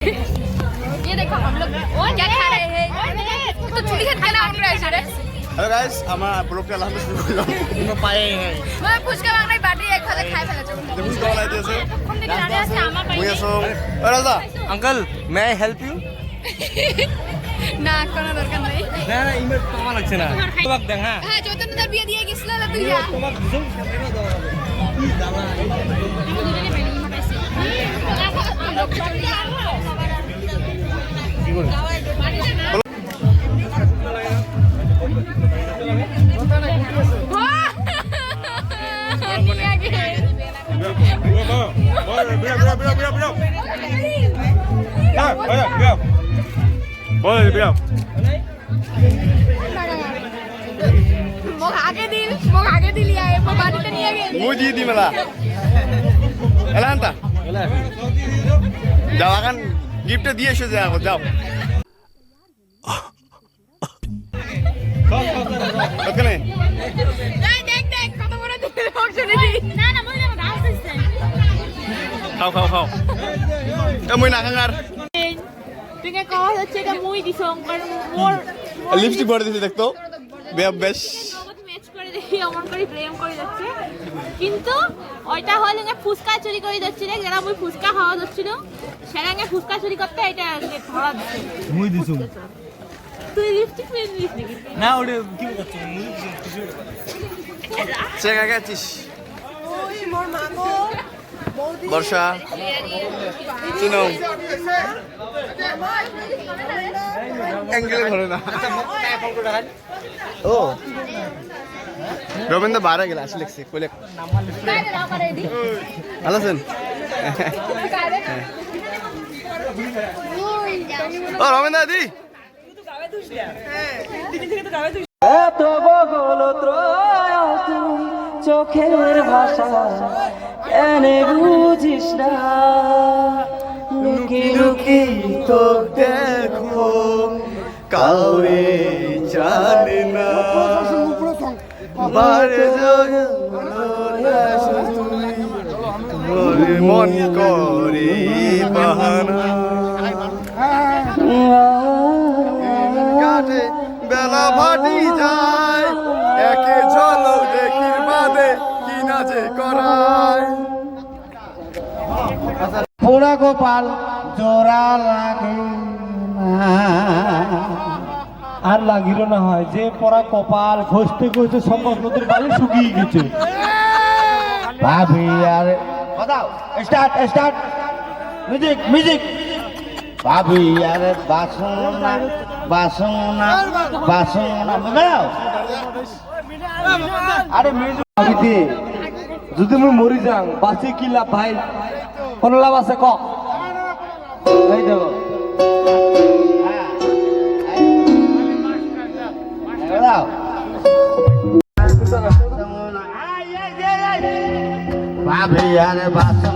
ये देखो हम लोग क्या खा रहे हैं तो चुड़ी खाना हम रहे हैं। हेलो गाइस আমার ব্লগটা লাস্ট শুরু করলাম কোনো পায়ে নাই मैं ফুচকা বানাই বাটি এক খালে খাই ফেলেছি ফুচকা বানাইতেছে কোন দিকে রানে আছে আমার পাই মুই আছো ওই Raja uncle may I help you না কোনো দরকার নাই। না না ইমেল তোমার লাগছে না তোমাক দেন হ্যাঁ হ্যাঁ চৈতন্যদার বিয়ে দিয়ে গেছিল না তুই যা তোমাক দুজন সাথে দাও কি দাও কি করে মোক আগে দিলি আয় বাড়িতে নিয়ে গেল মুই দিয়ে দি মেলা এলা আনতা যাও এখন গিফটটা দিয়ে এসে যাও যাও ওখানে দেখ দেখ কত বড় দিল অপশনে দি না না মই না ডান্স দিছে খাও খাও খাও এ মুই না খাঙ্গার তুই কে কও হচ্ছে এটা মুই দিছ কারণ মোর লিপস্টিক পরে দিছি দেখতো বেশ ম্যাচ করে দেখি অমন করে প্রেম করে যাচ্ছে কিন্তু ওইটা হলো না ফুচকা চুরি করে যাচ্ছে রে যারা মুই ফুচকা খাওয়া যাচ্ছিল সেরাঙ্গে ফুচকা চুরি করতে এটা ধরা দিছে মুই দিছু তুই লিপস্টিক পরে দিস নাকি না ওরে কি করছ মুই দিছু চেঙ্গা গেছিস ওই মোর মাগো বর্ষা চিনো অ্যাঙ্গেলে ধরে না ও রবীন্দ্র বারে গেল আসলে লিখছে কইলে ভালো আছেন ও রবীন্দ্র দি এত বগল ত্রয় তুই চোখের ভাষা কেন বুঝিস না লুকি লুকি তো দেখো কাউরে জানে না বারে তুমি মন করে বাহানা কাটে বেলা ভাটি যায় একে ঝলক দেখির বাদে কি না যে করায় পোড়া গোপাল জোড়া লাগে আর লাগিল না হয় যে পড়া কপাল ঘষতে ঘষতে সম্ভব নদীর বালি শুকিয়ে গেছে ভাবি আর বাজাও স্টার্ট স্টার্ট মিউজিক মিউজিক ভাবি আর বাসনা বাসনা বাসনা বাজাও আরে মিউজিক ভাবিতে যদি আমি মরি যাং বাঁচে কি লাভ ভাই কোন লাভ আছে ক এই দেব ভাবি আর বাসন